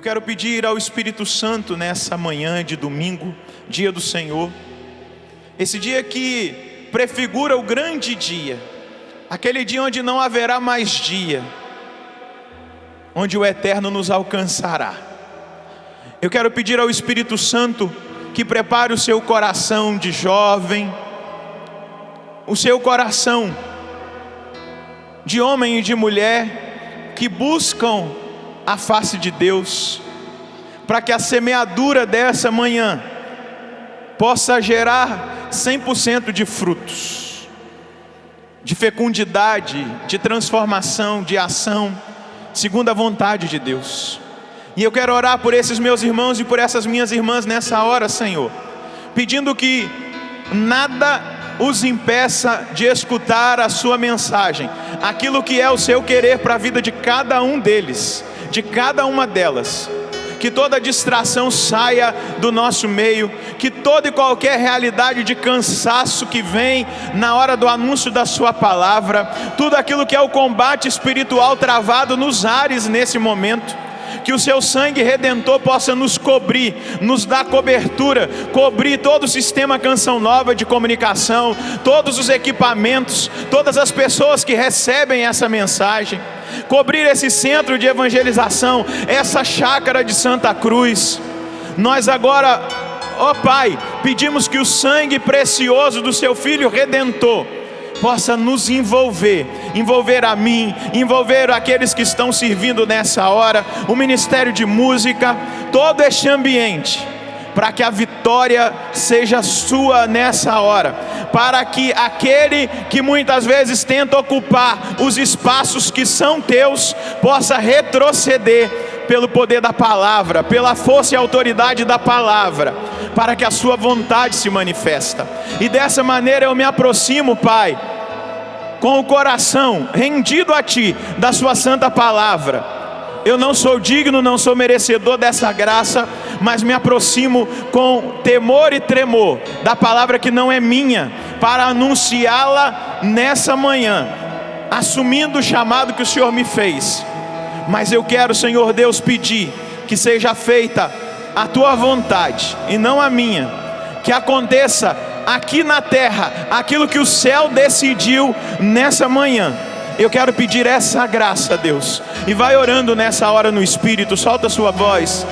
Eu quero pedir ao Espírito Santo nessa manhã de domingo, dia do Senhor, esse dia que prefigura o grande dia, aquele dia onde não haverá mais dia, onde o Eterno nos alcançará. Eu quero pedir ao Espírito Santo que prepare o seu coração de jovem, o seu coração de homem e de mulher que buscam a face de Deus, para que a semeadura dessa manhã possa gerar 100% de frutos, de fecundidade, de transformação, de ação, segundo a vontade de Deus. E eu quero orar por esses meus irmãos e por essas minhas irmãs nessa hora, Senhor, pedindo que nada os impeça de escutar a sua mensagem, aquilo que é o seu querer para a vida de cada um deles, de cada uma delas. Que toda distração saia do nosso meio, que toda e qualquer realidade de cansaço que vem na hora do anúncio da sua palavra, tudo aquilo que é o combate espiritual travado nos ares nesse momento, que o seu sangue redentor possa nos cobrir, nos dar cobertura, cobrir todo o sistema Canção Nova de comunicação, todos os equipamentos, todas as pessoas que recebem essa mensagem, cobrir esse centro de evangelização, essa chácara de Santa Cruz. Nós agora, ó Pai, pedimos que o sangue precioso do seu Filho Redentor possa nos envolver a mim, envolver aqueles que estão servindo nessa hora, o ministério de música, todo este ambiente, para que a vitória seja sua nessa hora, para que aquele que muitas vezes tenta ocupar os espaços que são teus, possa retroceder pelo poder da palavra, pela força e autoridade da palavra, para que a sua vontade se manifesta. E dessa maneira eu me aproximo, Pai, com o coração rendido a Ti, da sua santa palavra. Eu não sou digno, não sou merecedor dessa graça, mas me aproximo com temor e tremor da palavra que não é minha, para anunciá-la nessa manhã, assumindo o chamado que o Senhor me fez. Mas eu quero, Senhor Deus, pedir que seja feita a Tua vontade e não a minha, que aconteça aqui na terra aquilo que o céu decidiu nessa manhã. Eu quero pedir essa graça, Deus, e vai orando nessa hora no Espírito, solta a sua voz.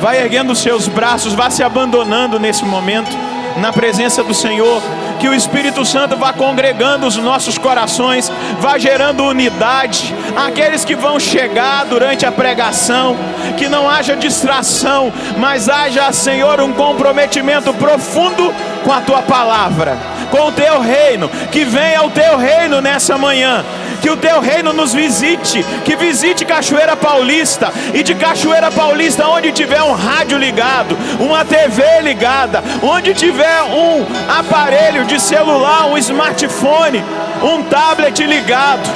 Vai erguendo os seus braços, vá se abandonando nesse momento na presença do Senhor. Que o Espírito Santo vá congregando os nossos corações, vá gerando unidade. Aqueles que vão chegar durante a pregação, que não haja distração, mas haja, Senhor, um comprometimento profundo com a Tua palavra, com o Teu reino. Que venha o Teu reino nessa manhã, que o Teu reino nos visite, que visite Cachoeira Paulista, e de Cachoeira Paulista, onde tiver um rádio ligado, uma TV ligada, onde tiver um aparelho de celular, um smartphone, um tablet ligado,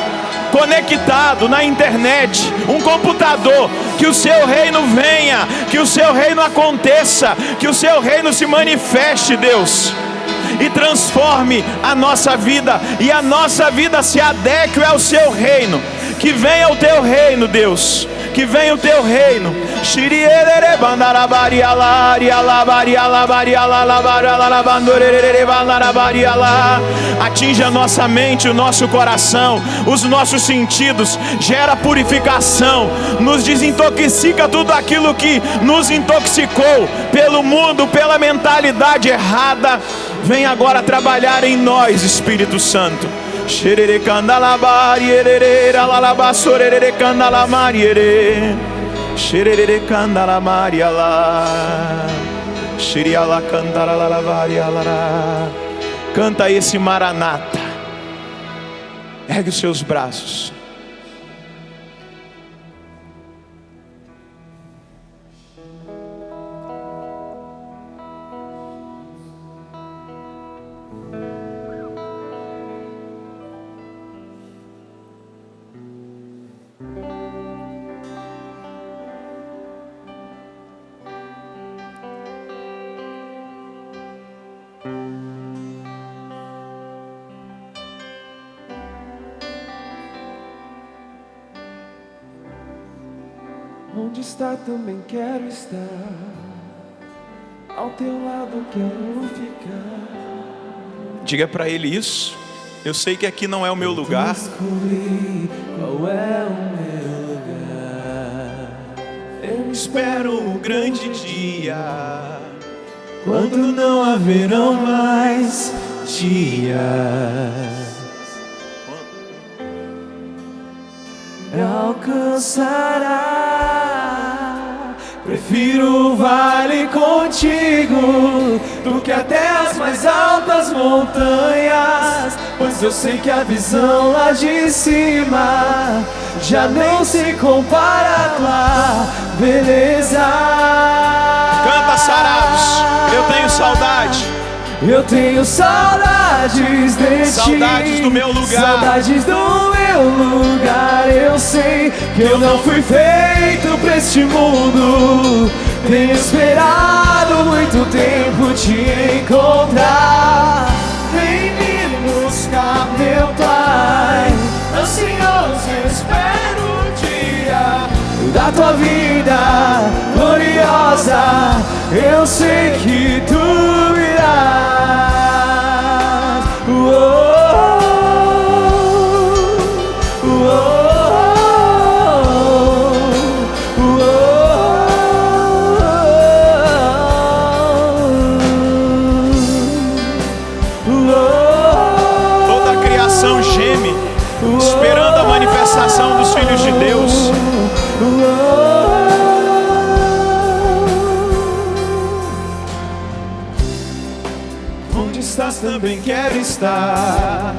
conectado na internet, um computador, que o Seu reino venha, que o Seu reino aconteça, que o Seu reino se manifeste, Deus, e transforme a nossa vida, e a nossa vida se adeque ao Seu reino. Que venha o Teu reino, Deus, que venha o Teu reino. Atinge a nossa mente, o nosso coração, os nossos sentidos, gera purificação, nos desintoxica tudo aquilo que nos intoxicou pelo mundo, pela mentalidade errada. Vem agora trabalhar em nós, Espírito Santo. Canta esse Maranata. Ergue os seus braços. Onde está também quero estar, ao teu lado quero ficar. Diga para Ele isso. Eu sei que aqui não é o meu lugar. Descobri qual é o meu lugar. Eu espero o grande dia, Quando não haverão mais dias, me alcançará. Prefiro o vale contigo do que até as mais altas montanhas, pois eu sei que a visão lá de cima já não se compara à tua beleza. canta, Sarados. Eu tenho saudade. Eu tenho saudades de ti, Saudades do meu lugar. saudades do meu lugar. Eu sei que eu não fui feito pra este mundo. Tenho esperado muito tempo te encontrar. Vem me buscar, meu Pai, ansioso espero o dia da tua vida gloriosa. Eu sei que tu virás. Toda a criação geme, esperando a manifestação dos filhos de Deus. Onde estás também quero estar,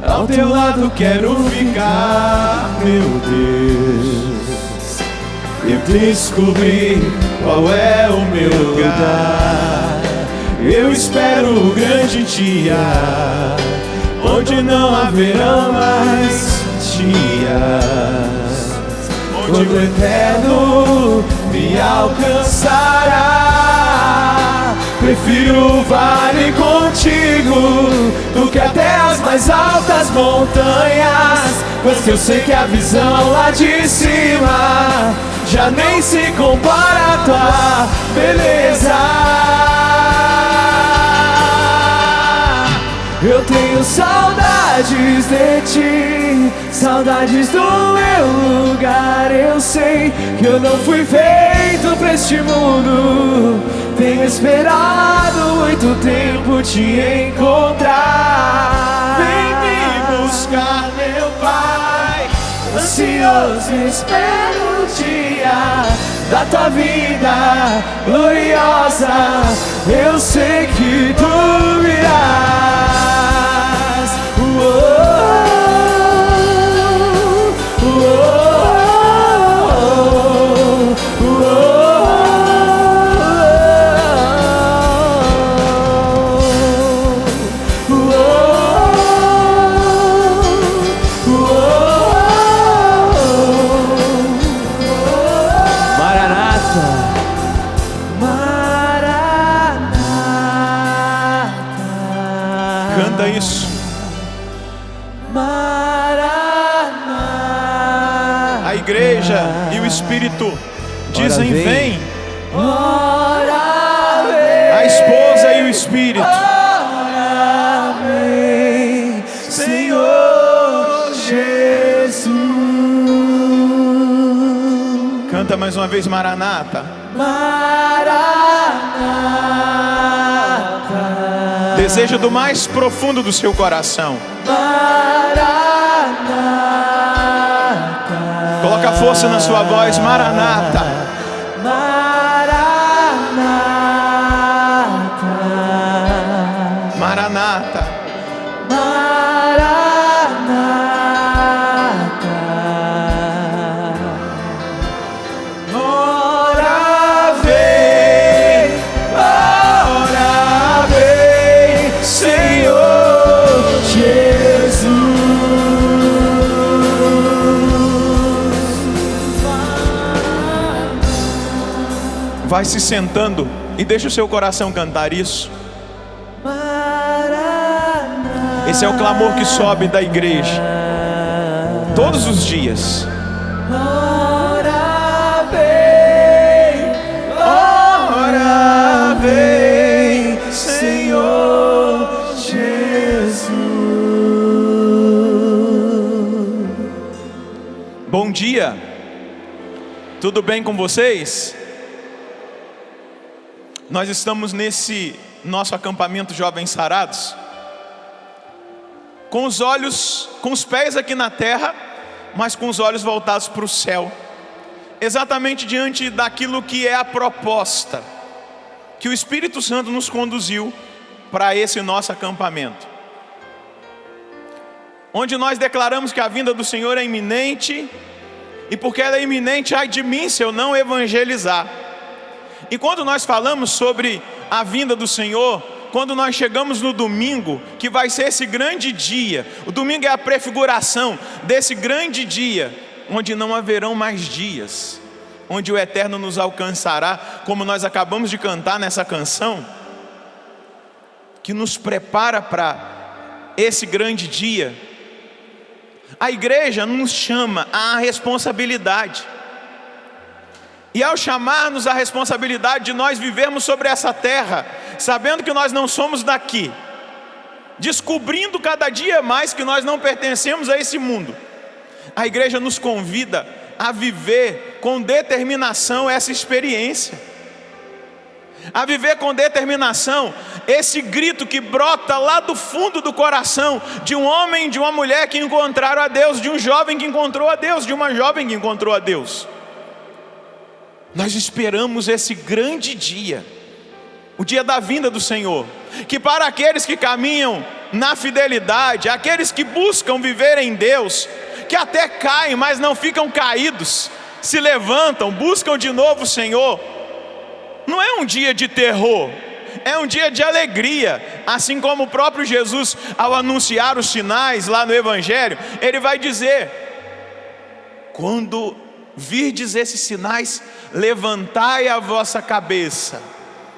ao teu lado quero ficar, meu Deus. Eu descobri qual é o meu lugar. Eu espero o grande dia, onde não haverá mais dias, quando o eterno me alcançará. Prefiro o vale contigo do que até as mais altas montanhas, pois que eu sei que a visão lá de cima já nem se compara à tua beleza. Eu tenho saudades de ti, saudades do meu lugar. Eu sei que eu não fui feito pra este mundo. Tenho esperado muito tempo te encontrar. Vem me buscar, meu Pai, ansioso espero o dia da tua vida gloriosa. Eu sei que tu virás. Canta isso. A igreja e o Espírito dizem: vem. A esposa e o Espírito. Ora vem, Senhor Jesus. Canta mais uma vez, Maranata. Maranata. Desejo do mais profundo do seu coração. Maranata. Coloca força na sua voz, Maranata. Maranata. Maranata. Maranata. Ora vem, Senhor Jesus. Vai se sentando e deixa o seu coração cantar isso. Esse é o clamor que sobe da igreja todos os dias. Ora vem, dia, tudo bem com vocês? Nós estamos nesse nosso acampamento Jovens Sarados, com os pés aqui na terra, mas com os olhos voltados para o céu, exatamente diante daquilo que é a proposta, que o Espírito Santo nos conduziu para esse nosso acampamento, onde nós declaramos que a vinda do Senhor é iminente, e porque ela é iminente, ai de mim se eu não evangelizar. E quando nós falamos sobre a vinda do Senhor, quando nós chegamos no domingo, que vai ser esse grande dia, o domingo é a prefiguração desse grande dia, onde não haverão mais dias, onde o Eterno nos alcançará, como nós acabamos de cantar nessa canção, que nos prepara para esse grande dia. A igreja nos chama à responsabilidade, e ao chamar-nos à responsabilidade de nós vivermos sobre essa terra, sabendo que nós não somos daqui, descobrindo cada dia mais que nós não pertencemos a esse mundo, a igreja nos convida a viver com determinação essa experiência, a viver com determinação esse grito que brota lá do fundo do coração de um homem, de uma mulher que encontraram a Deus, de um jovem que encontrou a Deus, de uma jovem que encontrou a Deus. Nós esperamos esse grande dia, o dia da vinda do Senhor, que para aqueles que caminham na fidelidade, aqueles que buscam viver em Deus, que até caem, mas não ficam caídos, se levantam, buscam de novo o Senhor, não é um dia de terror, é um dia de alegria, assim como o próprio Jesus, ao anunciar os sinais lá no Evangelho, ele vai dizer: quando virdes esses sinais, levantai a vossa cabeça,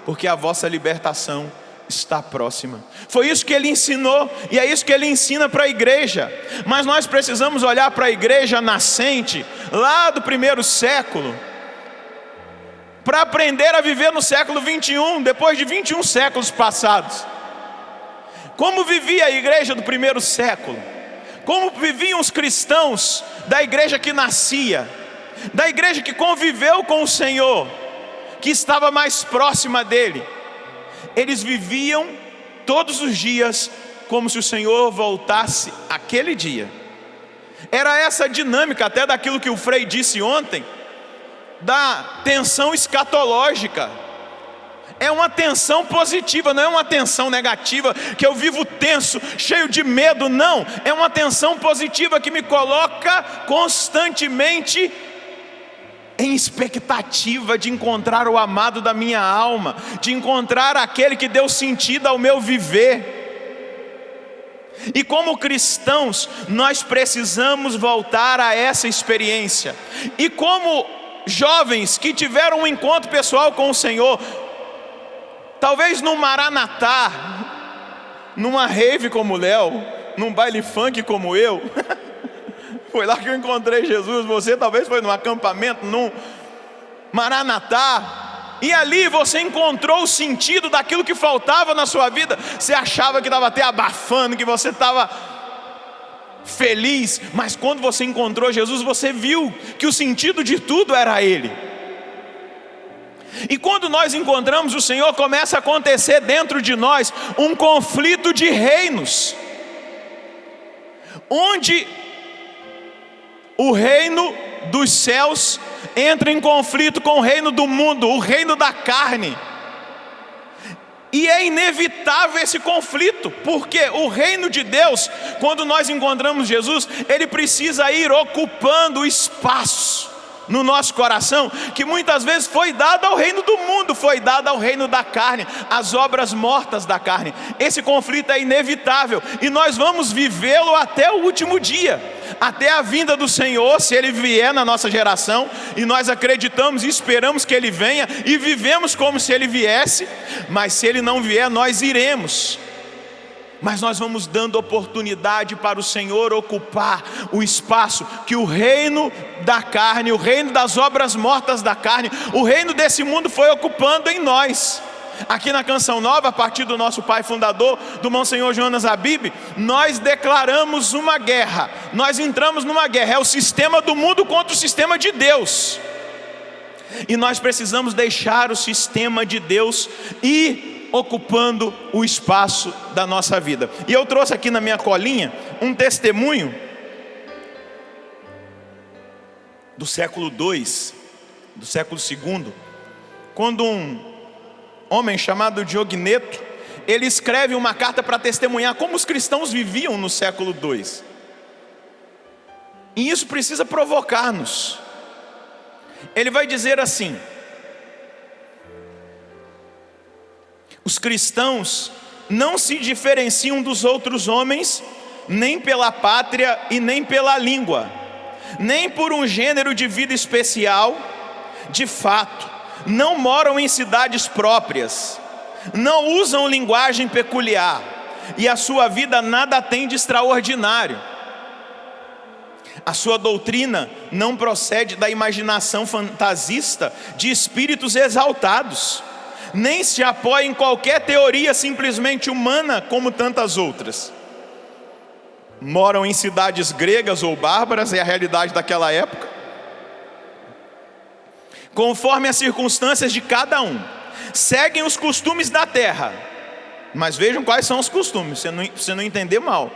porque a vossa libertação está próxima. Foi isso que ele ensinou, e é isso que ele ensina para a igreja. Mas nós precisamos olhar para a igreja nascente, lá do primeiro século, para aprender a viver no século 21, depois de 21 séculos passados. Como vivia a igreja do primeiro século? Como viviam os cristãos da igreja que nascia, da igreja que conviveu com o Senhor, que estava mais próxima dele? Eles viviam todos os dias como se o Senhor voltasse aquele dia. Era essa dinâmica até daquilo que o Frei disse ontem, da tensão escatológica. É uma tensão positiva, não é uma tensão negativa, que eu vivo tenso, cheio de medo, não. É uma tensão positiva que me coloca constantemente em expectativa de encontrar o amado da minha alma, de encontrar aquele que deu sentido ao meu viver. E como cristãos, nós precisamos voltar a essa experiência. E como jovens que tiveram um encontro pessoal com o Senhor, talvez num Maranatá, numa rave como o Léo, num baile funk como eu, foi lá que eu encontrei Jesus. Você talvez foi num acampamento, num Maranatá, e ali você encontrou o sentido daquilo que faltava na sua vida. Você achava que estava até abafando, que você estava feliz, mas quando você encontrou Jesus, você viu que o sentido de tudo era Ele. E quando nós encontramos o Senhor, começa a acontecer dentro de nós um conflito de reinos, onde o reino dos céus entra em conflito com o reino do mundo, o reino da carne. E é inevitável esse conflito, porque o reino de Deus, quando nós encontramos Jesus, ele precisa ir ocupando o espaço no nosso coração, que muitas vezes foi dado ao reino do mundo, foi dado ao reino da carne, as obras mortas da carne. Esse conflito é inevitável, e nós vamos vivê-lo até o último dia, até a vinda do Senhor, se Ele vier na nossa geração, e nós acreditamos e esperamos que Ele venha, e vivemos como se Ele viesse. Mas se Ele não vier, nós iremos. Mas nós vamos dando oportunidade para o Senhor ocupar o espaço que o reino da carne, o reino das obras mortas da carne, o reino desse mundo foi ocupando em nós. Aqui na Canção Nova, a partir do nosso pai fundador, do Monsenhor Jonas Abib, nós declaramos uma guerra. Nós entramos numa guerra, é o sistema do mundo contra o sistema de Deus. E nós precisamos deixar o sistema de Deus ir ocupando o espaço da nossa vida. E eu trouxe aqui na minha colinha um testemunho do século II, do século II, quando um homem chamado Diogneto, ele escreve uma carta para testemunhar como os cristãos viviam no século II. E isso precisa provocar-nos. Ele vai dizer assim: os cristãos não se diferenciam dos outros homens, nem pela pátria e nem pela língua, nem por um gênero de vida especial. De fato, não moram em cidades próprias, não usam linguagem peculiar, e a sua vida nada tem de extraordinário. A sua doutrina não procede da imaginação fantasista de espíritos exaltados, nem se apoia em qualquer teoria simplesmente humana como tantas outras. Moram em cidades gregas ou bárbaras, é a realidade daquela época, conforme as circunstâncias de cada um. Seguem os costumes da terra, mas vejam quais são os costumes, você não entender mal.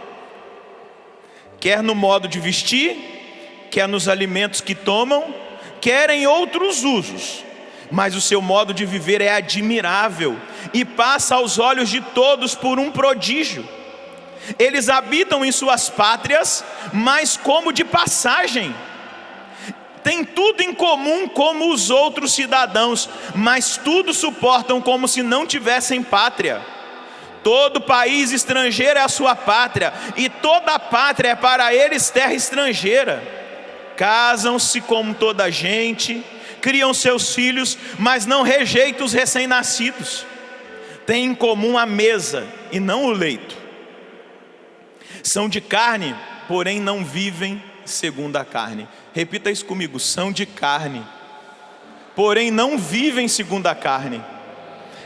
Quer no modo de vestir, quer nos alimentos que tomam, quer em outros usos, mas o seu modo de viver é admirável e passa aos olhos de todos por um prodígio. Eles habitam em suas pátrias, mas como de passagem. Têm tudo em comum como os outros cidadãos, mas tudo suportam como se não tivessem pátria. Todo país estrangeiro é a sua pátria, e toda a pátria é para eles terra estrangeira. Casam-se como toda a gente, criam seus filhos, mas não rejeitam os recém-nascidos. Têm em comum a mesa e não o leito. São de carne, porém não vivem segundo a carne. Repita isso comigo: são de carne, porém não vivem segundo a carne.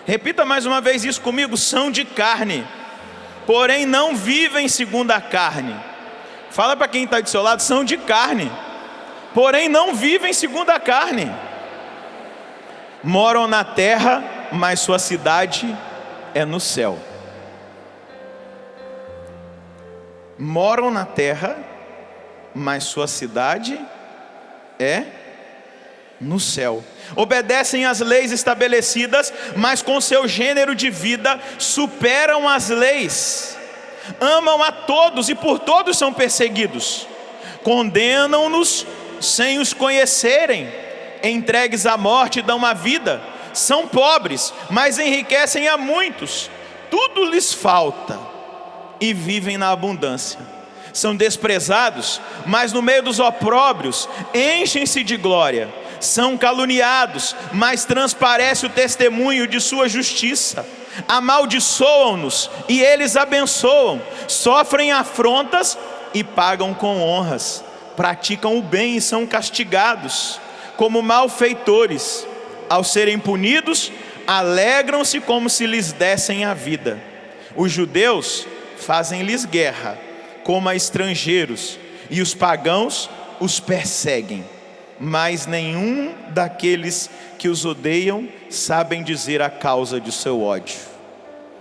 Repita mais uma vez isso comigo: são de carne, porém não vivem segundo a carne. Fala para quem está do seu lado: são de carne, porém não vivem segundo a carne. Moram na terra, mas sua cidade é no céu. Moram na terra, mas sua cidade é no céu. Obedecem às leis estabelecidas, mas com seu gênero de vida superam as leis. Amam a todos e por todos são perseguidos. Condenam-nos sem os conhecerem. Entregues à morte dão a vida. São pobres, mas enriquecem a muitos. Tudo lhes falta e vivem na abundância. São desprezados, mas no meio dos opróbrios enchem-se de glória. São caluniados, mas transparece o testemunho de sua justiça. Amaldiçoam-nos e eles abençoam. Sofrem afrontas e pagam com honras. Praticam o bem e são castigados como malfeitores. Ao serem punidos, alegram-se como se lhes dessem a vida. Os judeus fazem-lhes guerra como a estrangeiros, e os pagãos os perseguem, mas nenhum daqueles que os odeiam sabem dizer a causa de seu ódio.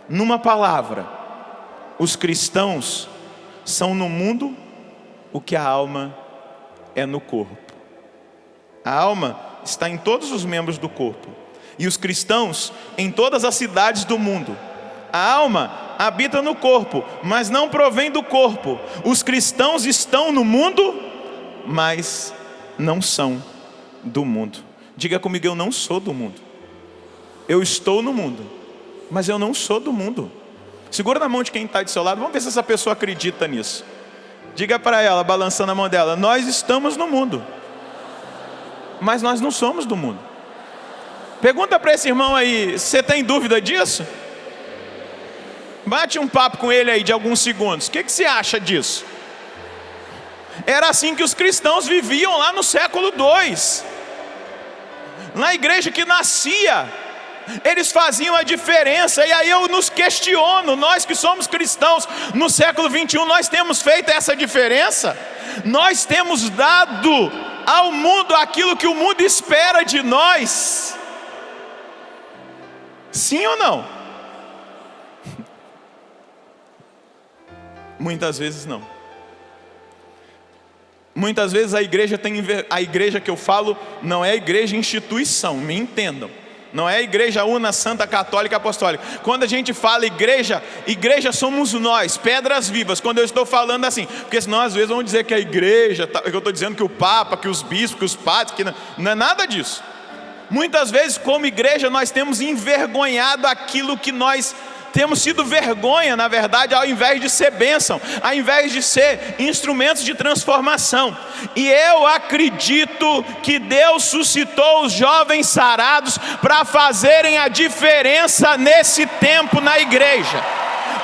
Numa palavra, os cristãos são no mundo o que a alma é no corpo. A alma está em todos os membros do corpo, e os cristãos em todas as cidades do mundo. A alma habita no corpo, mas não provém do corpo. Os cristãos estão no mundo, mas não são do mundo. Diga comigo: eu não sou do mundo. Eu estou no mundo, mas eu não sou do mundo. Segura na mão de quem está do seu lado, vamos ver se essa pessoa acredita nisso. Diga para ela, balançando a mão dela: nós estamos no mundo, mas nós não somos do mundo. Pergunta para esse irmão aí: você tem dúvida disso? Bate um papo com ele aí de alguns segundos. O que você acha disso? Era assim que os cristãos viviam lá no século II. Na igreja que nascia, Eles faziam a diferença. E aí eu nos questiono, nós que somos cristãos no século 21, nós temos feito essa diferença? Nós temos dado ao mundo aquilo que o mundo espera de nós? Sim ou não? Muitas vezes não. Muitas vezes a igreja que eu falo não é a igreja instituição, me entendam. Não é a igreja una, santa, católica, apostólica. Quando a gente fala igreja, igreja somos nós, pedras vivas. Quando eu estou falando assim, porque senão às vezes vão dizer que a igreja, que eu estou dizendo que o Papa, que os bispos, que os padres, que não é nada disso. Muitas vezes como igreja nós temos envergonhado aquilo que nós temos sido vergonha, na verdade, ao invés de ser bênção, ao invés de ser instrumentos de transformação. E eu acredito que Deus suscitou os jovens sarados para fazerem a diferença nesse tempo na igreja,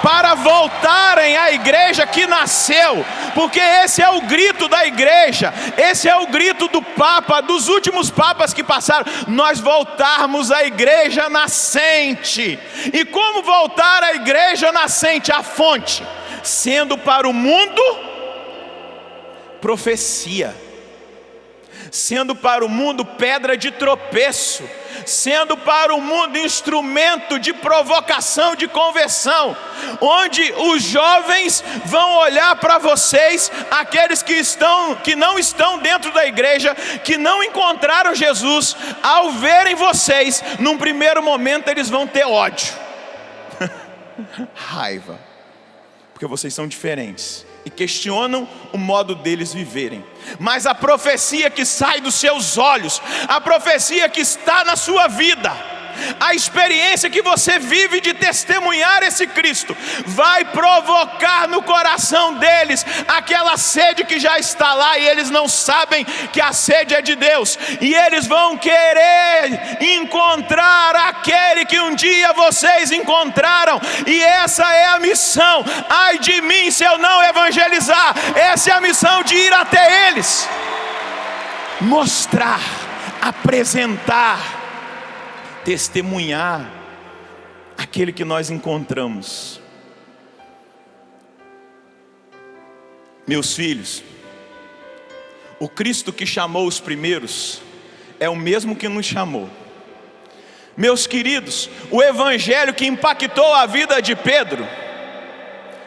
para voltarem à igreja que nasceu, porque esse é o grito da igreja, esse é o grito do Papa, dos últimos papas que passaram, nós voltarmos à igreja nascente. E como voltar à igreja nascente? A fonte, sendo para o mundo profecia, sendo para o mundo pedra de tropeço, sendo para o mundo instrumento de provocação, de conversão, onde os jovens vão olhar para vocês, aqueles que não estão dentro da igreja, que não encontraram Jesus, ao verem vocês, num primeiro momento eles vão ter ódio, raiva, porque vocês são diferentes e questionam o modo deles viverem. Mas a profecia que sai dos seus olhos, a profecia que está na sua vida, a experiência que você vive de testemunhar esse Cristo, vai provocar no coração deles aquela sede que já está lá, e eles não sabem que a sede é de Deus, e eles vão querer encontrar aquele que um dia vocês encontraram, e essa é a missão. Ai de mim se eu não evangelizar. Essa é a missão, de ir até eles, mostrar, apresentar, testemunhar aquele que nós encontramos. Meus filhos, o Cristo que chamou os primeiros é o mesmo que nos chamou. Meus queridos, o evangelho que impactou a vida de Pedro,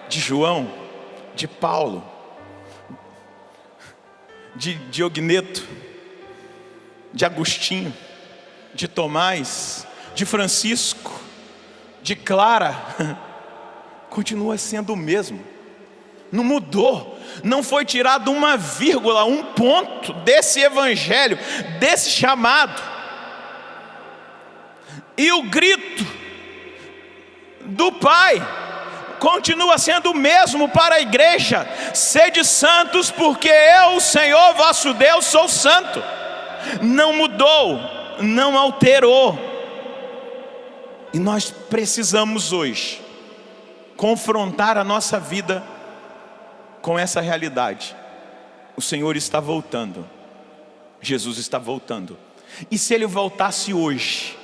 de João, de Paulo, de Diogneto, de Agostinho, de Tomás, de Francisco, de Clara, continua sendo o mesmo, não mudou, não foi tirado uma vírgula, um ponto desse evangelho, desse chamado. E o grito do Pai continua sendo o mesmo para a igreja: sede santos, porque eu, o Senhor vosso Deus, sou santo. Não mudou, não alterou. E nós precisamos hoje confrontar a nossa vida com essa realidade. O Senhor está voltando, Jesus está voltando. E se Ele voltasse hoje?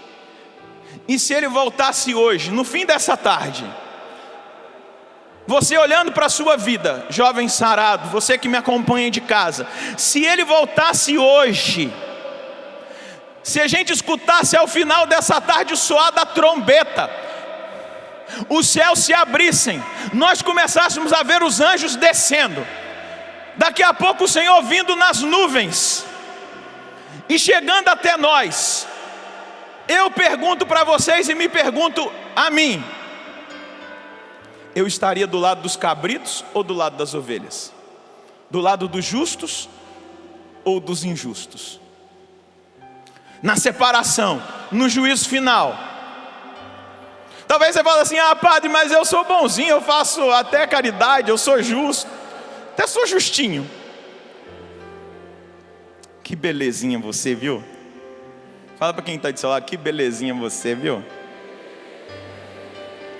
E se Ele voltasse hoje, no fim dessa tarde, você olhando para a sua vida, jovem sarado, você que me acompanha de casa, se Ele voltasse hoje, se a gente escutasse ao final dessa tarde o soar da trombeta, os céus se abrissem, nós começássemos a ver os anjos descendo, daqui a pouco o Senhor vindo nas nuvens e chegando até nós, eu pergunto para vocês e me pergunto a mim: eu estaria do lado dos cabritos ou do lado das ovelhas? Do lado dos justos ou dos injustos? Na separação, no juízo final. Talvez você fale assim: ah, padre, mas eu sou bonzinho, eu faço até caridade, eu sou justo, até sou justinho. Que belezinha você, viu? Fala para quem está do seu lado: que belezinha você, viu?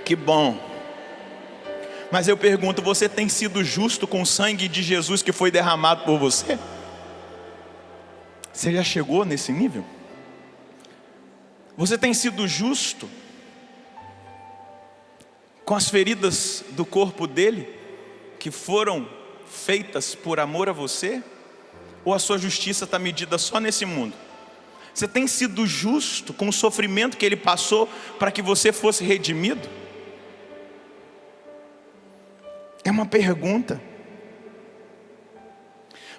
Que bom. Mas eu pergunto: você tem sido justo com o sangue de Jesus que foi derramado por você? Você já chegou nesse nível? Você tem sido justo com as feridas do corpo dele, que foram feitas por amor a você? Ou a sua justiça está medida só nesse mundo? Você tem sido justo com o sofrimento que ele passou para que você fosse redimido? É uma pergunta.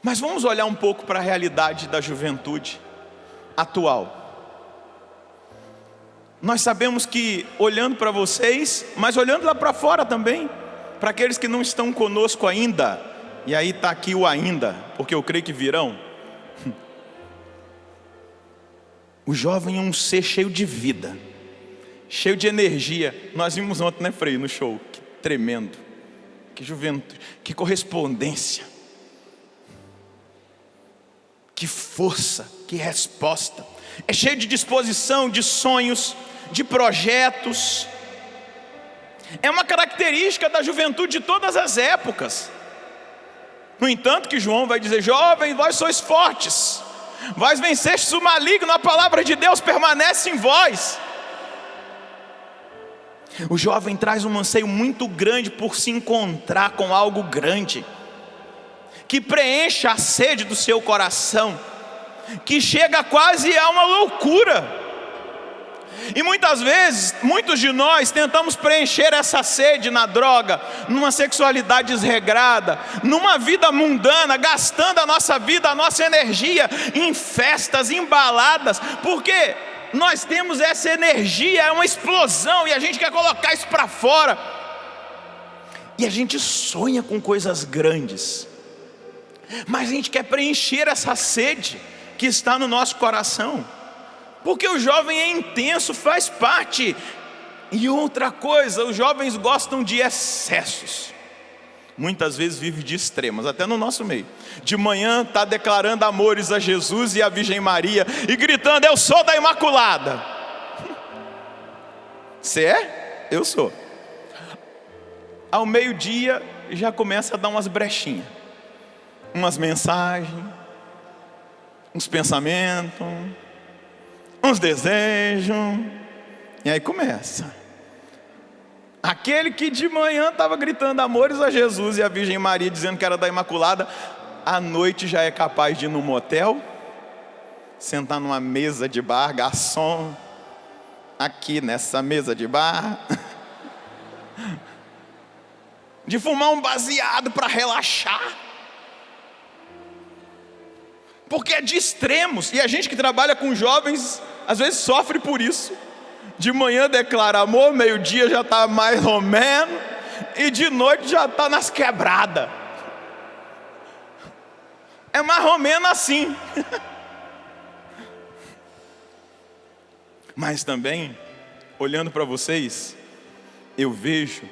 Mas vamos olhar um pouco para a realidade da juventude atual. Nós sabemos que, olhando para vocês, mas olhando lá para fora também, para aqueles que não estão conosco ainda, e aí está aqui o ainda, porque eu creio que virão. O jovem é um ser cheio de vida, cheio de energia. Nós vimos ontem, né, Frei, no show. Que tremendo, que juventude, que correspondência, que força, que resposta. É cheio de disposição, de sonhos, de projetos. É uma característica da juventude de todas as épocas. No entanto, que João vai dizer: jovens, vós sois fortes, vós vencestes o maligno, a palavra de Deus permanece em vós. O jovem traz um anseio muito grande por se encontrar com algo grande, que preencha a sede do seu coração, que chega quase a uma loucura. E muitas vezes, muitos de nós tentamos preencher essa sede na droga, numa sexualidade desregrada, numa vida mundana, gastando a nossa vida, a nossa energia em festas, em baladas, porque nós temos essa energia, é uma explosão, e a gente quer colocar isso para fora. E a gente sonha com coisas grandes, mas a gente quer preencher essa sede que está no nosso coração, porque o jovem é intenso, faz parte. E outra coisa, os jovens gostam de excessos. Muitas vezes vive de extremos, até no nosso meio. De manhã está declarando amores a Jesus e a Virgem Maria, e gritando: eu sou da Imaculada. Você é? Eu sou. Ao meio-dia já começa a dar umas brechinhas, umas mensagens, uns pensamentos, uns desejos, e aí começa. Aquele que de manhã estava gritando amores a Jesus e a Virgem Maria, dizendo que era da Imaculada, à noite já é capaz de ir num motel, sentar numa mesa de bar, garçom, aqui nessa mesa de bar, de fumar um baseado para relaxar, porque é de extremos. E a gente que trabalha com jovens às vezes sofre por isso. De manhã declara amor, meio-dia já está mais ou menos, e de noite já está nas quebradas. É mais ou menos assim. Mas também, olhando para vocês, eu vejo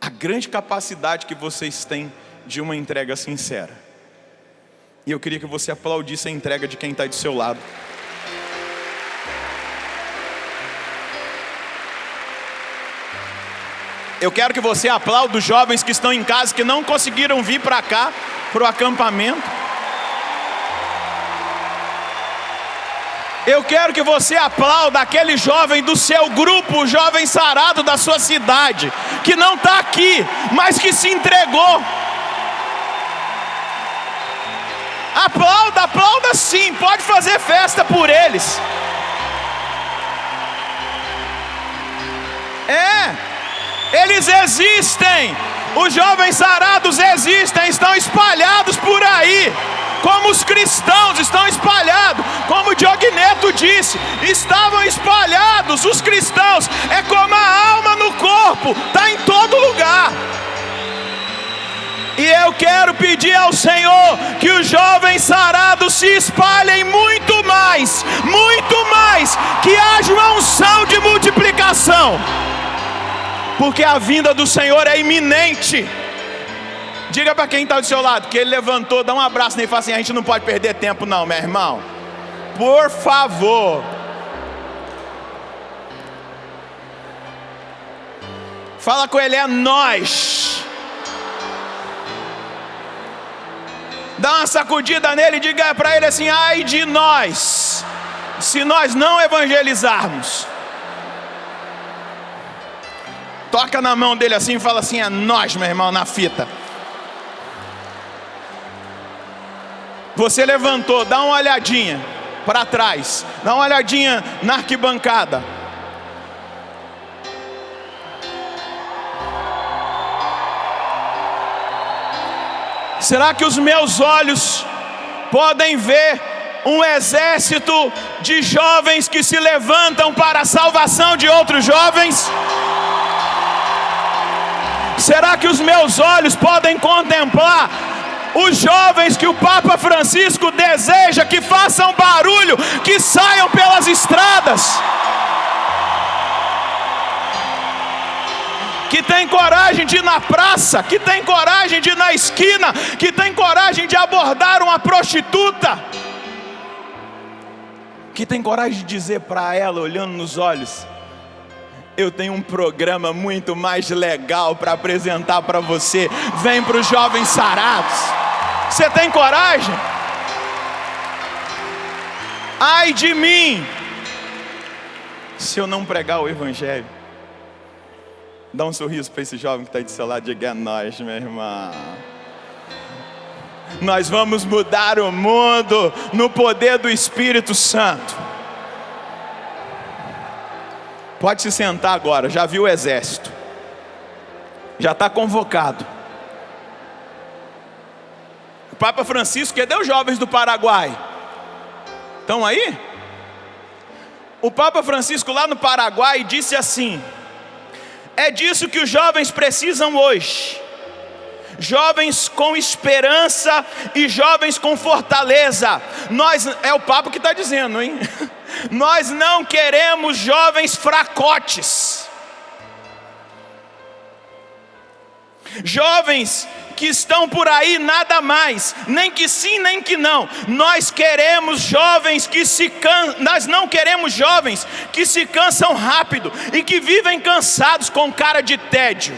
a grande capacidade que vocês têm de uma entrega sincera. E eu queria que você aplaudisse a entrega de quem está do seu lado. Eu quero que você aplaude os jovens que estão em casa, que não conseguiram vir para cá, para o acampamento. Eu quero que você aplaude aquele jovem do seu grupo, o jovem sarado da sua cidade, que não está aqui, mas que se entregou. Aplauda, aplauda sim, pode fazer festa por eles. Eles existem, os jovens sarados existem, estão espalhados por aí, como os cristãos estão espalhados, como o Diogneto disse, estavam espalhados os cristãos, é como a alma no corpo, está em todo lugar. E eu quero pedir ao Senhor que os jovens sarados se espalhem muito mais, que haja uma unção de multiplicação, porque a vinda do Senhor é iminente. Diga para quem está do seu lado, que ele levantou, dá um abraço nele e fala assim: a gente não pode perder tempo não, meu irmão, por favor. Fala com ele: é nós. Dá uma sacudida nele e diga para ele assim: ai de nós, se nós não evangelizarmos. Toca na mão dele assim e fala assim: é nós, meu irmão, na fita. Você levantou, dá uma olhadinha para trás, dá uma olhadinha na arquibancada. Será que os meus olhos podem ver um exército de jovens que se levantam para a salvação de outros jovens? Será que os meus olhos podem contemplar os jovens que o Papa Francisco deseja que façam barulho, que saiam pelas estradas, que tem coragem de ir na praça, que tem coragem de ir na esquina, que tem coragem de abordar uma prostituta, que tem coragem de dizer para ela, olhando nos olhos: eu tenho um programa muito mais legal para apresentar para você, vem para os jovens sarados. Você tem coragem? Ai de mim, se eu não pregar o evangelho. Dá um sorriso para esse jovem que está aí do seu lado, diga: é nós, meu irmão. Nós vamos mudar o mundo no poder do Espírito Santo. Pode se sentar agora, já viu o exército, já está convocado. O Papa Francisco, cadê os jovens do Paraguai? Estão aí? O Papa Francisco lá no Paraguai disse assim: é disso que os jovens precisam hoje. Jovens com esperança e jovens com fortaleza. É o Papa que está dizendo, hein? Nós não queremos jovens fracotes, jovens que estão por aí nada mais, nem que sim, nem que não. Nós queremos jovens que nós não queremos jovens que se cansam rápido e que vivem cansados com cara de tédio.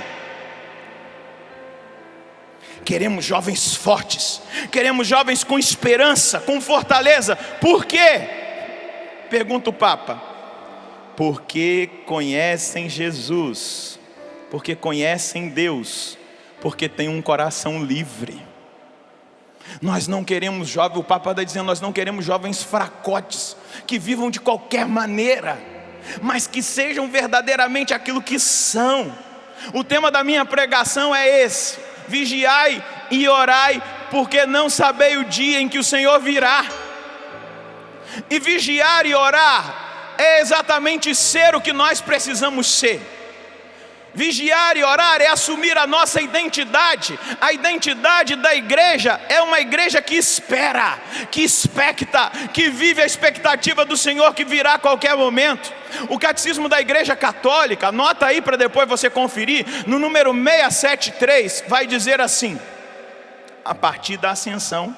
Queremos jovens fortes, queremos jovens com esperança, com fortaleza. Por quê? Pergunta o Papa. Porque conhecem Jesus, porque conhecem Deus, porque tem um coração livre. Nós não queremos jovens, o Papa está dizendo, nós não queremos jovens fracotes, que vivam de qualquer maneira, mas que sejam verdadeiramente aquilo que são. O tema da minha pregação é esse: vigiai e orai, porque não sabei o dia em que o Senhor virá. E vigiar e orar é exatamente ser o que nós precisamos ser. Vigiar e orar é assumir a nossa identidade. A identidade da igreja é uma igreja que espera, que expecta, que vive a expectativa do Senhor que virá a qualquer momento. O Catecismo da Igreja Católica, anota aí para depois você conferir, no número 673, vai dizer assim: a partir da ascensão,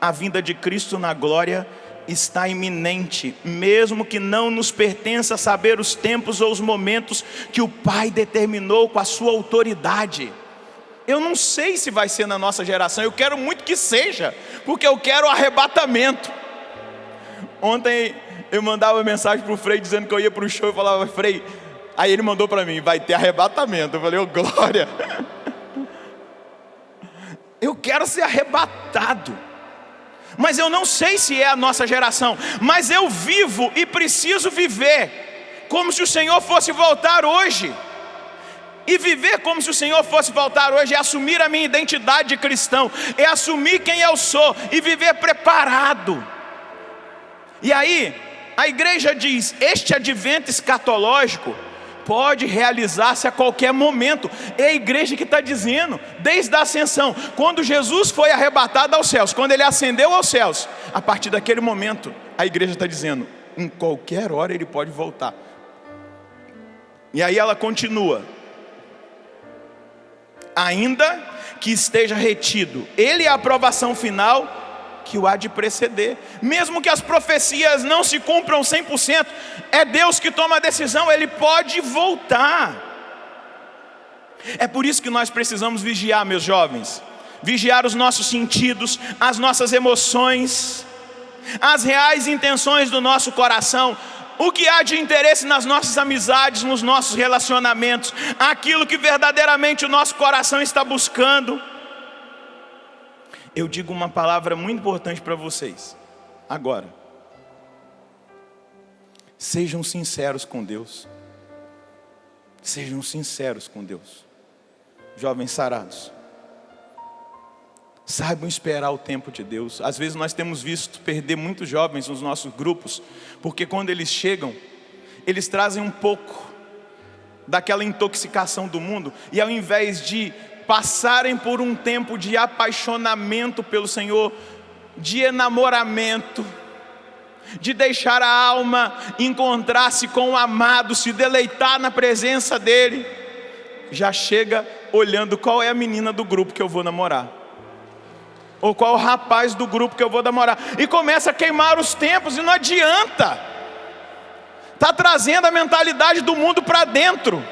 a vinda de Cristo na glória está iminente, mesmo que não nos pertença saber os tempos ou os momentos que o Pai determinou com a sua autoridade. Eu não sei se vai ser na nossa geração, eu quero muito que seja, porque eu quero o arrebatamento. Ontem eu mandava mensagem para o Frei dizendo que eu ia para o show, eu falava: Frei, aí ele mandou para mim: vai ter arrebatamento. Eu falei: ô glória. Eu quero ser arrebatado, mas eu não sei se é a nossa geração. Mas eu vivo e preciso viver como se o Senhor fosse voltar hoje. E viver como se o Senhor fosse voltar hoje é assumir a minha identidade de cristão, é assumir quem eu sou e viver preparado. E aí a igreja diz: este advento escatológico pode realizar-se a qualquer momento. É a igreja que está dizendo, desde a ascensão, quando Jesus foi arrebatado aos céus, quando ele ascendeu aos céus, a partir daquele momento, a igreja está dizendo: em qualquer hora ele pode voltar. E aí ela continua: ainda que esteja retido, ele é a aprovação final que o há de preceder. Mesmo que as profecias não se cumpram 100%, é Deus que toma a decisão, ele pode voltar. É por isso que nós precisamos vigiar, meus jovens. Vigiar os nossos sentidos, as nossas emoções. as reais intenções do nosso coração, o que há de interesse nas nossas amizades, nos nossos relacionamentos, aquilo que verdadeiramente o nosso coração está buscando. Eu digo uma palavra muito importante para vocês agora: sejam sinceros com Deus. Sejam sinceros com Deus. Jovens sarados, saibam esperar o tempo de Deus. Às vezes nós temos visto perder muitos jovens nos nossos grupos, porque quando eles chegam, eles trazem um pouco daquela intoxicação do mundo, e ao invés de passarem por um tempo de apaixonamento pelo Senhor, de enamoramento, de deixar a alma encontrar-se com o amado, se deleitar na presença dele, já chega olhando qual é a menina do grupo que eu vou namorar, ou qual o rapaz do grupo que eu vou namorar, e começa a queimar os tempos. E não adianta, está trazendo a mentalidade do mundo para dentro.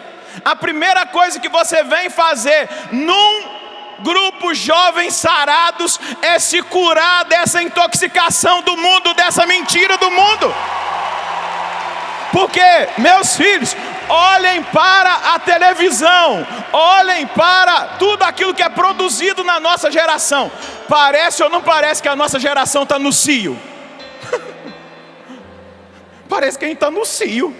A primeira coisa que você vem fazer num grupo jovens sarados é se curar dessa intoxicação do mundo, dessa mentira do mundo. Porque, meus filhos, olhem para a televisão, olhem para tudo aquilo que é produzido na nossa geração. Parece ou não parece que a nossa geração está no cio? Parece que a gente está no cio.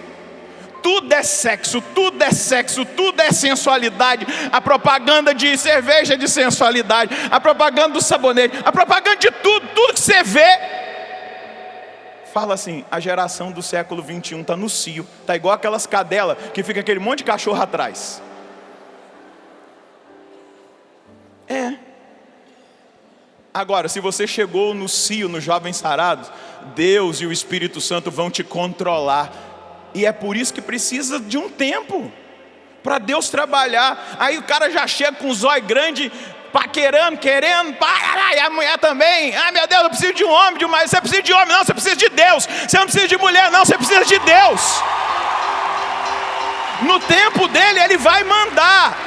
Tudo é sexo, tudo é sexo, tudo é sensualidade. A propaganda de cerveja de sensualidade, a propaganda do sabonete, a propaganda de tudo, tudo que você vê. Fala assim, a geração do século 21 está no cio. Está igual aquelas cadelas que fica aquele monte de cachorro atrás. Agora, se você chegou no cio, nos jovens sarados, Deus e o Espírito Santo vão te controlar. E é por isso que precisa de um tempo para Deus trabalhar. Aí o cara já chega com os olhos grandes, paquerando, querendo, e a mulher também. Ah, meu Deus, eu preciso de um homem, de uma... Você precisa de homem, não, você precisa de Deus. Você não precisa de mulher, não, você precisa de Deus. No tempo dele, ele vai mandar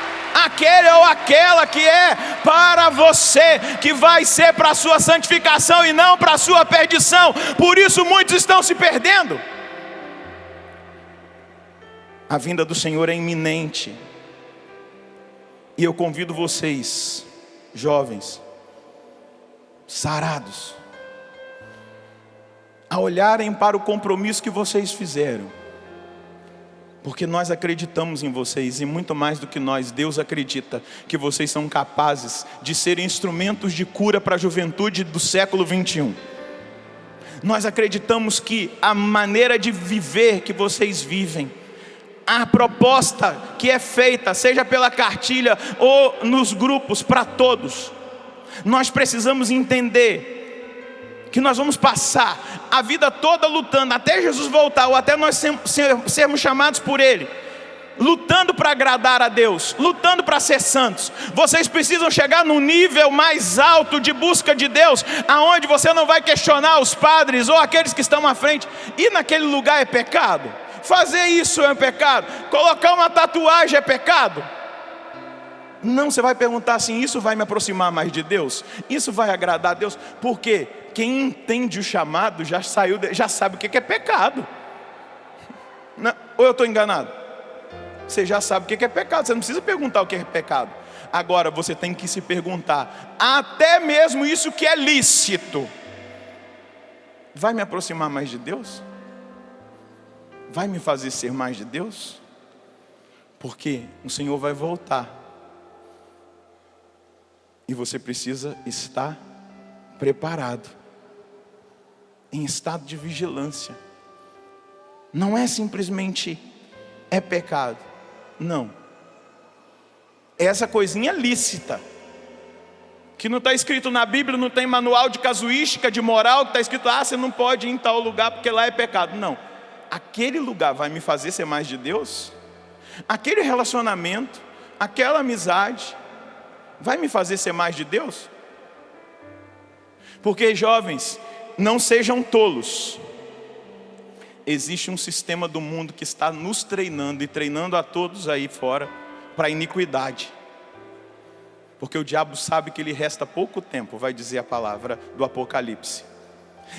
aquele ou aquela que é para você, que vai ser para a sua santificação e não para a sua perdição. Por isso muitos estão se perdendo. A vinda do Senhor é iminente. E eu convido vocês, jovens, sarados, a olharem para o compromisso que vocês fizeram. Porque nós acreditamos em vocês, e muito mais do que nós, Deus acredita que vocês são capazes de serem instrumentos de cura para a juventude do século 21. Nós acreditamos que a maneira de viver que vocês vivem, a proposta que é feita, seja pela cartilha ou nos grupos, para todos, nós precisamos entender que nós vamos passar a vida toda lutando, até Jesus voltar, ou até nós sermos chamados por Ele, lutando para agradar a Deus, lutando para ser santos. Vocês precisam chegar num nível mais alto de busca de Deus, aonde você não vai questionar os padres ou aqueles que estão à frente. Ir naquele lugar é pecado? Fazer isso é um pecado? Colocar uma tatuagem é pecado? Não, você vai perguntar assim: isso vai me aproximar mais de Deus? Isso vai agradar a Deus? Porque quem entende o chamado já sabe o que é pecado. Não, ou eu estou enganado? Você já sabe o que é pecado, você não precisa perguntar o que é pecado. Agora você tem que se perguntar: até mesmo isso que é lícito vai me aproximar mais de Deus? Vai me fazer ser mais de Deus? Porque o Senhor vai voltar, e você precisa estar preparado, em estado de vigilância. Não é simplesmente é pecado, não. É essa coisinha lícita, que não está escrito na Bíblia, não tem manual de casuística, de moral, que está escrito: você não pode ir em tal lugar porque lá é pecado. Não. Aquele lugar vai me fazer ser mais de Deus? Aquele relacionamento, aquela amizade, vai me fazer ser mais de Deus? Porque, jovens, não sejam tolos. Existe um sistema do mundo que está nos treinando e treinando a todos aí fora para a iniquidade. Porque o diabo sabe que lhe resta pouco tempo, vai dizer a palavra do Apocalipse.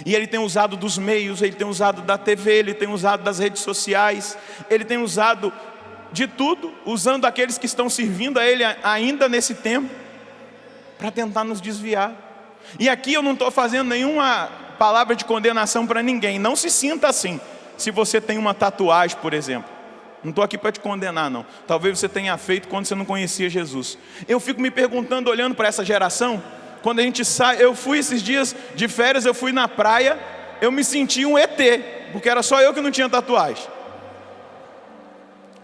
E ele tem usado dos meios, ele tem usado da TV, ele tem usado das redes sociais, ele tem usado de tudo, usando aqueles que estão servindo a ele ainda nesse tempo, para tentar nos desviar. E aqui eu não estou fazendo nenhuma palavra de condenação para ninguém. Não se sinta assim, se você tem uma tatuagem, por exemplo. Não estou aqui para te condenar, não. Talvez você tenha feito quando você não conhecia Jesus. Eu fico me perguntando, olhando para essa geração, quando a gente sai, eu fui esses dias de férias, eu fui na praia, eu me senti um ET, porque era só eu que não tinha tatuagem.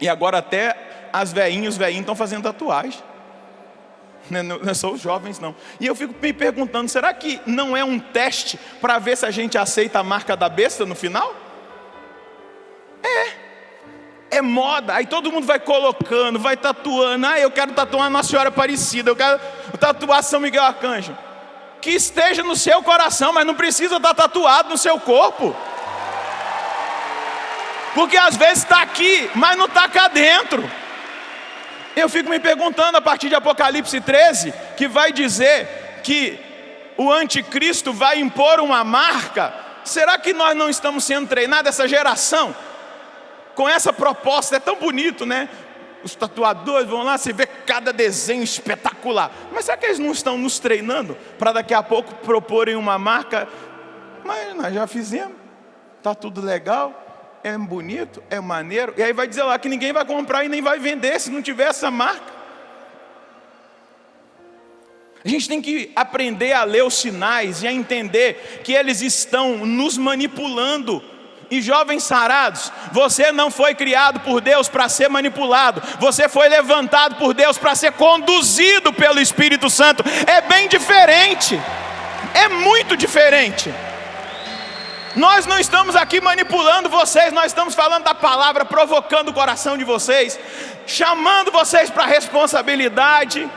E agora até as velhinhas, os velhinhos estão fazendo tatuagem. Não é só os jovens, não. E eu fico me perguntando, será que não é um teste para ver se a gente aceita a marca da besta no final? É moda, aí todo mundo vai colocando, vai tatuando. Eu quero tatuar Nossa Senhora Aparecida, eu quero tatuar São Miguel Arcanjo. Que esteja no seu coração, mas não precisa estar tatuado no seu corpo. Porque às vezes está aqui, mas não está cá dentro. Eu fico me perguntando a partir de Apocalipse 13, que vai dizer que o anticristo vai impor uma marca. Será que nós não estamos sendo treinados, essa geração, com essa proposta? É tão bonito, né? Os tatuadores vão lá, você vê cada desenho espetacular. Mas será que eles não estão nos treinando para daqui a pouco proporem uma marca? Mas nós já fizemos, está tudo legal, é bonito, é maneiro. E aí vai dizer lá que ninguém vai comprar e nem vai vender se não tiver essa marca. A gente tem que aprender a ler os sinais e a entender que eles estão nos manipulando. E jovens sarados, você não foi criado por Deus para ser manipulado. Você foi levantado por Deus para ser conduzido pelo Espírito Santo. É bem diferente. É muito diferente. Nós não estamos aqui manipulando vocês. Nós estamos falando da palavra, provocando o coração de vocês, chamando vocês para a responsabilidade.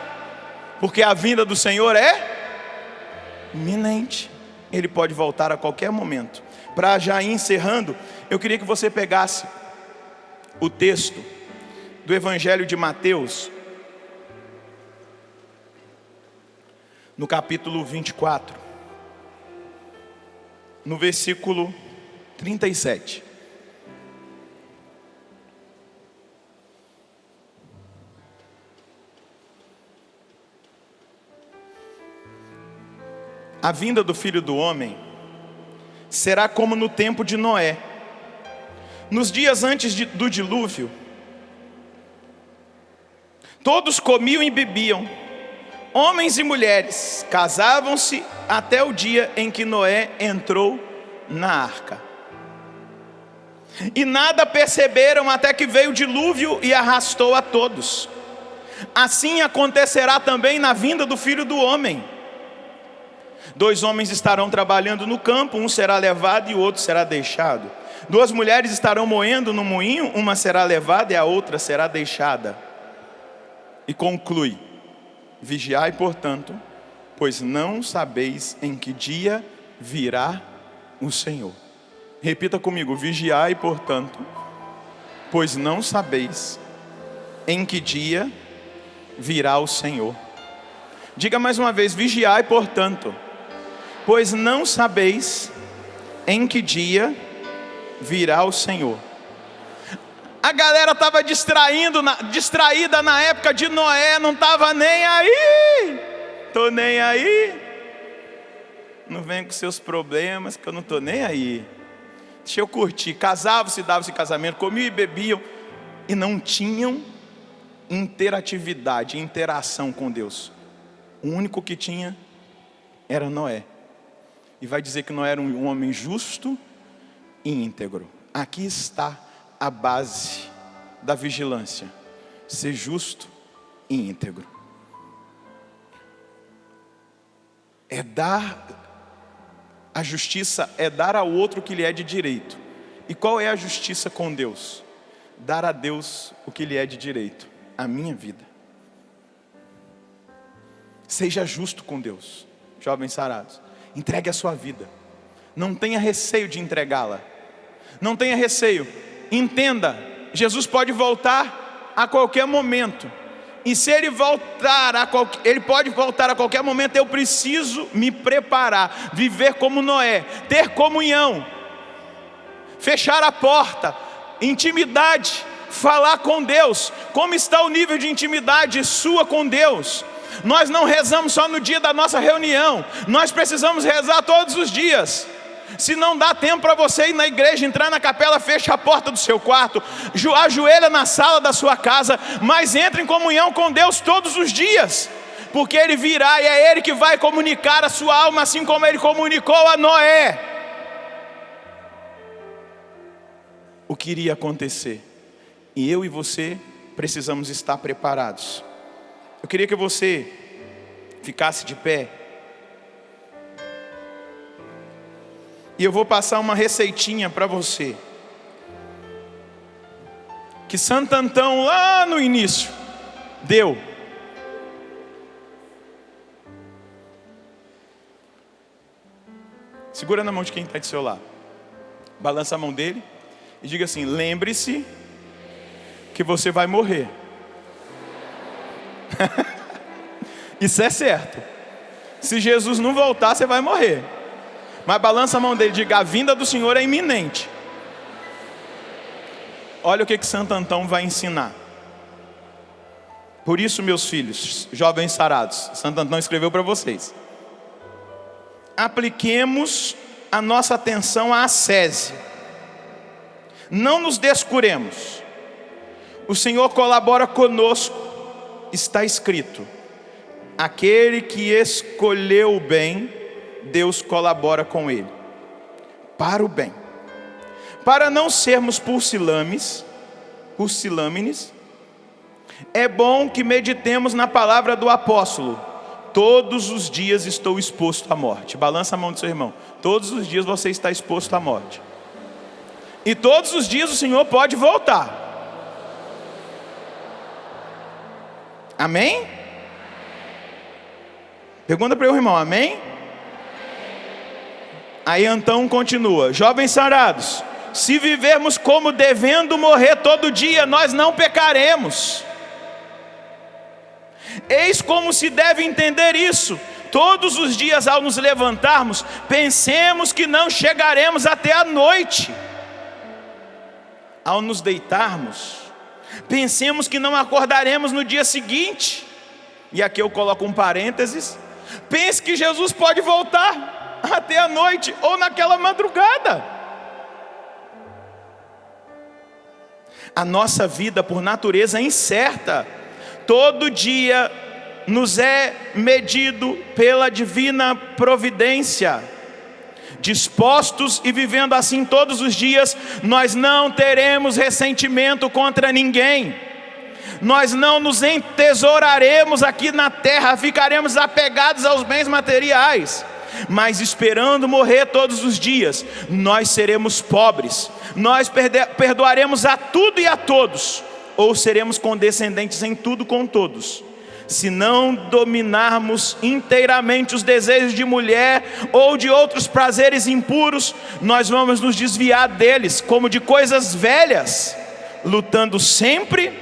Porque a vinda do Senhor é iminente. Ele pode voltar a qualquer momento. Para já ir encerrando, eu queria que você pegasse o texto do Evangelho de Mateus, no capítulo 24, no versículo 37. A vinda do Filho do Homem será como no tempo de Noé. Nos dias antes do dilúvio, todos comiam e bebiam, homens e mulheres, casavam-se até o dia em que Noé entrou na arca. E nada perceberam até que veio o dilúvio e arrastou a todos. Assim acontecerá também na vinda do Filho do Homem. 2 homens estarão trabalhando no campo, um será levado e o outro será deixado. 2 mulheres estarão moendo no moinho, uma será levada e a outra será deixada. E conclui: vigiai, portanto, pois não sabeis em que dia virá o Senhor. Repita comigo: vigiai, portanto, pois não sabeis em que dia virá o Senhor. Diga mais uma vez: vigiai, portanto, pois não sabeis em que dia virá o Senhor. A galera estava distraída na época de Noé, não estava nem aí. Estou nem aí. Não vem com seus problemas, que eu não estou nem aí. Deixa eu curtir. Casavam-se, davam-se casamento, comiam e bebiam, e não tinham interatividade, interação com Deus. O único que tinha era Noé. E vai dizer que Noé era um homem justo e íntegro. Aqui está a base da vigilância: ser justo e íntegro. A justiça é dar ao outro o que lhe é de direito. E qual é a justiça com Deus? Dar a Deus o que lhe é de direito, a minha vida. Seja justo com Deus, jovens sarados. Entregue a sua vida. Não tenha receio de entregá-la. Não tenha receio. Entenda, Jesus pode voltar a qualquer momento. E se ele ele pode voltar a qualquer momento, eu preciso me preparar, viver como Noé, ter comunhão, fechar a porta, intimidade, falar com Deus. Como está o nível de intimidade sua com Deus? Nós não rezamos só no dia da nossa reunião, nós precisamos rezar todos os dias. Se não dá tempo para você ir na igreja, entrar na capela, fecha a porta do seu quarto, ajoelha na sala da sua casa, mas entre em comunhão com Deus todos os dias, porque Ele virá e é Ele que vai comunicar a sua alma, assim como Ele comunicou a Noé o que iria acontecer. E eu e você precisamos estar preparados. Eu queria que você ficasse de pé. E eu vou passar uma receitinha para você, que Santo Antão lá no início deu. Segura na mão de quem está do seu lado, balança a mão dele e diga assim: lembre-se que você vai morrer. Isso é certo. Se Jesus não voltar, você vai morrer. Mas balança a mão dele e diga: a vinda do Senhor é iminente. Olha o que Santo Antão vai ensinar. Por isso, meus filhos, jovens sarados, Santo Antão escreveu para vocês: apliquemos a nossa atenção à ascese. Não nos descuremos. O Senhor colabora conosco. Está escrito: aquele que escolheu o bem, Deus colabora com ele, para o bem. Para não sermos pusilâmines, é bom que meditemos na palavra do apóstolo: todos os dias estou exposto à morte. Balança a mão do seu irmão. Todos os dias você está exposto à morte. E todos os dias o Senhor pode voltar. Amém? Pergunta para o irmão: amém? Aí Antão continua: jovens sarados, se vivermos como devendo morrer todo dia, nós não pecaremos. Eis como se deve entender isso: todos os dias ao nos levantarmos, pensemos que não chegaremos até a noite. Ao nos deitarmos, pensemos que não acordaremos no dia seguinte. E aqui eu coloco um parênteses: pense que Jesus pode voltar até a noite ou naquela madrugada. A nossa vida por natureza é incerta. Todo dia nos é medido pela divina providência. Dispostos e vivendo assim todos os dias, nós não teremos ressentimento contra ninguém. Nós não nos entesouraremos aqui na terra, ficaremos apegados aos bens materiais. Mas esperando morrer todos os dias, nós seremos pobres. Nós perdoaremos a tudo e a todos, ou seremos condescendentes em tudo com todos. Se não dominarmos inteiramente os desejos de mulher ou de outros prazeres impuros, nós vamos nos desviar deles como de coisas velhas, lutando sempre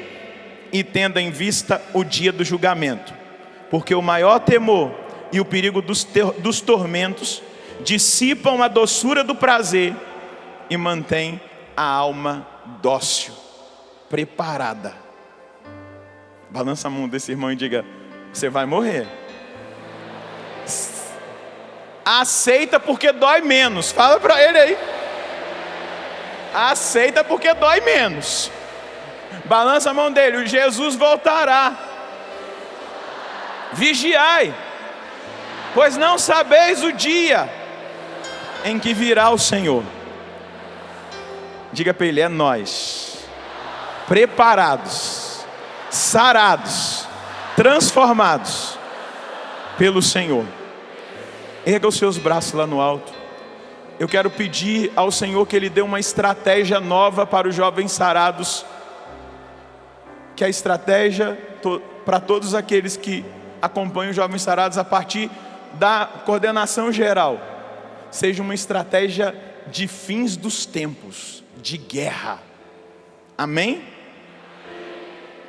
e tendo em vista o dia do julgamento. Porque o maior temor e o perigo dos tormentos dissipam a doçura do prazer e mantém a alma dócil, preparada. Balança a mão desse irmão e diga: você vai morrer. Aceita porque dói menos. Fala para ele aí. Aceita porque dói menos. Balança a mão dele: Jesus voltará. Vigiai, pois não sabeis o dia em que virá o Senhor. Diga para ele: é nós, preparados, sarados, transformados pelo Senhor. Erga os seus braços lá no alto. Eu quero pedir ao Senhor que Ele dê uma estratégia nova para os jovens sarados. Que a estratégia para todos aqueles que acompanham os jovens sarados a partir da coordenação geral seja uma estratégia de fins dos tempos, de guerra. Amém?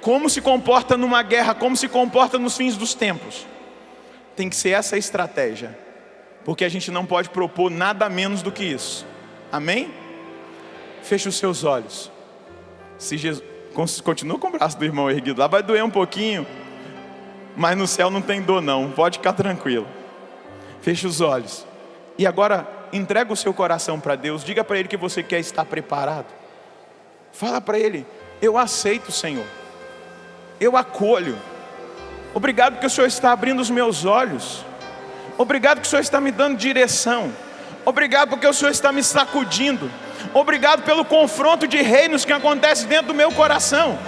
como se comporta numa guerra, como se comporta nos fins dos tempos. Tem que ser essa a estratégia, porque a gente não pode propor nada menos do que isso. Amém? Feche os seus olhos. Se Jesus... Continua com o braço do irmão erguido, lá vai doer um pouquinho, mas no céu não tem dor não, pode ficar tranquilo. Feche os olhos. E agora entrega o seu coração para Deus. Diga para Ele que você quer estar preparado. Fala para Ele: eu aceito, Senhor, eu acolho. Obrigado porque o Senhor está abrindo os meus olhos. Obrigado que o Senhor está me dando direção. Obrigado porque o Senhor está me sacudindo. Obrigado pelo confronto de reinos que acontece dentro do meu coração.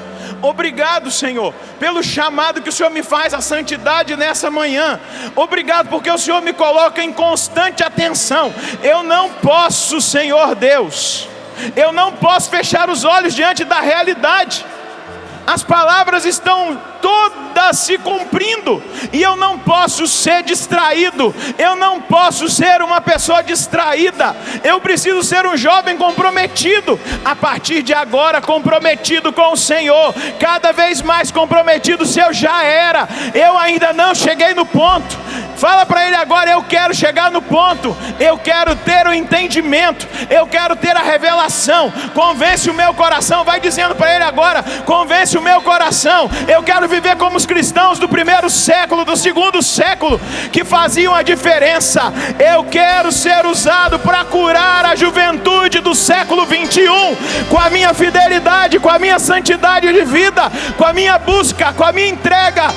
Obrigado, Senhor, pelo chamado que o Senhor me faz à santidade nessa manhã. Obrigado porque o Senhor me coloca em constante atenção. Eu não posso, Senhor Deus, eu não posso fechar os olhos diante da realidade. As palavras estão todas se cumprindo, e eu não posso ser distraído, eu não posso ser uma pessoa distraída. Eu preciso ser um jovem comprometido, a partir de agora comprometido com o Senhor, cada vez mais comprometido. Se eu já era, eu ainda não cheguei no ponto. Fala para Ele agora: eu quero chegar no ponto, eu quero ter o entendimento, eu quero ter a revelação. Convence o meu coração, vai dizendo para Ele agora: convence o meu coração. Eu quero viver como os cristãos do primeiro século, do segundo século, que faziam a diferença. Eu quero ser usado para curar a juventude do século 21, com a minha fidelidade, com a minha santidade de vida, com a minha busca, com a minha entrega.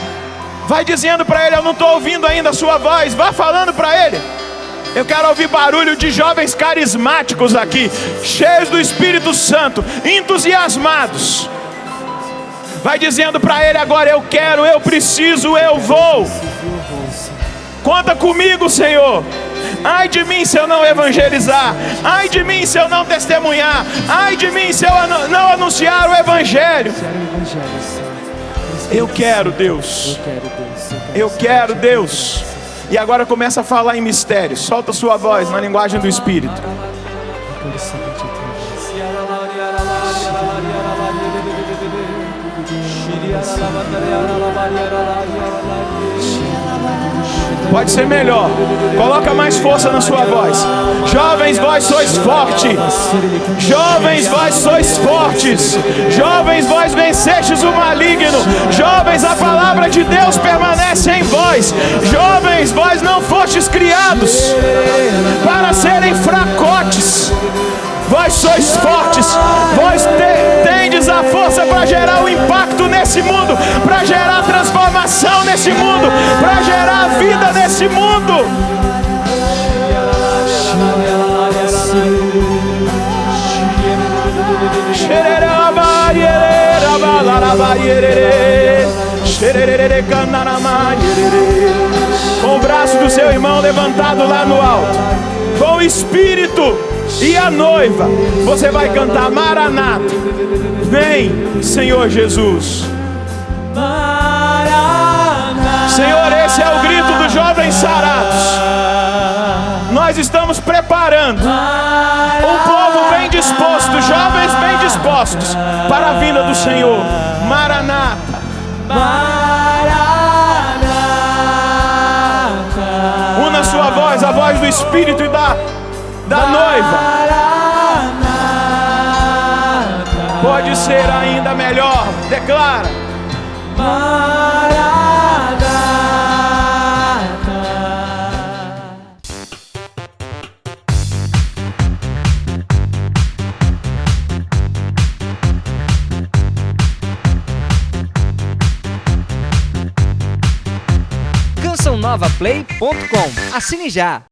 Vai dizendo para Ele: eu não estou ouvindo ainda a sua voz. Vá falando para Ele. Eu quero ouvir barulho de jovens carismáticos aqui, cheios do Espírito Santo, entusiasmados. Vai dizendo para Ele agora: eu quero, eu preciso, eu vou. Conta comigo, Senhor. Ai de mim se eu não evangelizar. Ai de mim se eu não testemunhar. Ai de mim se eu não anunciar o Evangelho. Eu quero, Deus. Eu quero, Deus. E agora começa a falar em mistérios. Solta sua voz na linguagem do Espírito. Pode ser melhor. Coloca mais força na sua voz. Jovens, vós sois fortes. Jovens, vós sois fortes. Jovens, vós vencestes o maligno. Jovens, a palavra de Deus permanece em vós. Jovens, vós não fostes criados para serem fracotes. Vós sois fortes. Vós tendes a força para gerar o impacto nesse mundo, para gerar transformação nesse mundo, para gerar vida nesse mundo. Com o braço do seu irmão levantado lá no alto, com o Espírito e a noiva, você vai cantar: Maranata, vem, Senhor Jesus. Senhor, esse é o grito dos jovens sarados. Nós estamos preparando um povo bem disposto, jovens bem dispostos para a vinda do Senhor. Maranata, una sua voz, a voz do Espírito e da noiva. Pode ser ainda melhor. Declara: CançãoNovaPlay.com. Assine já.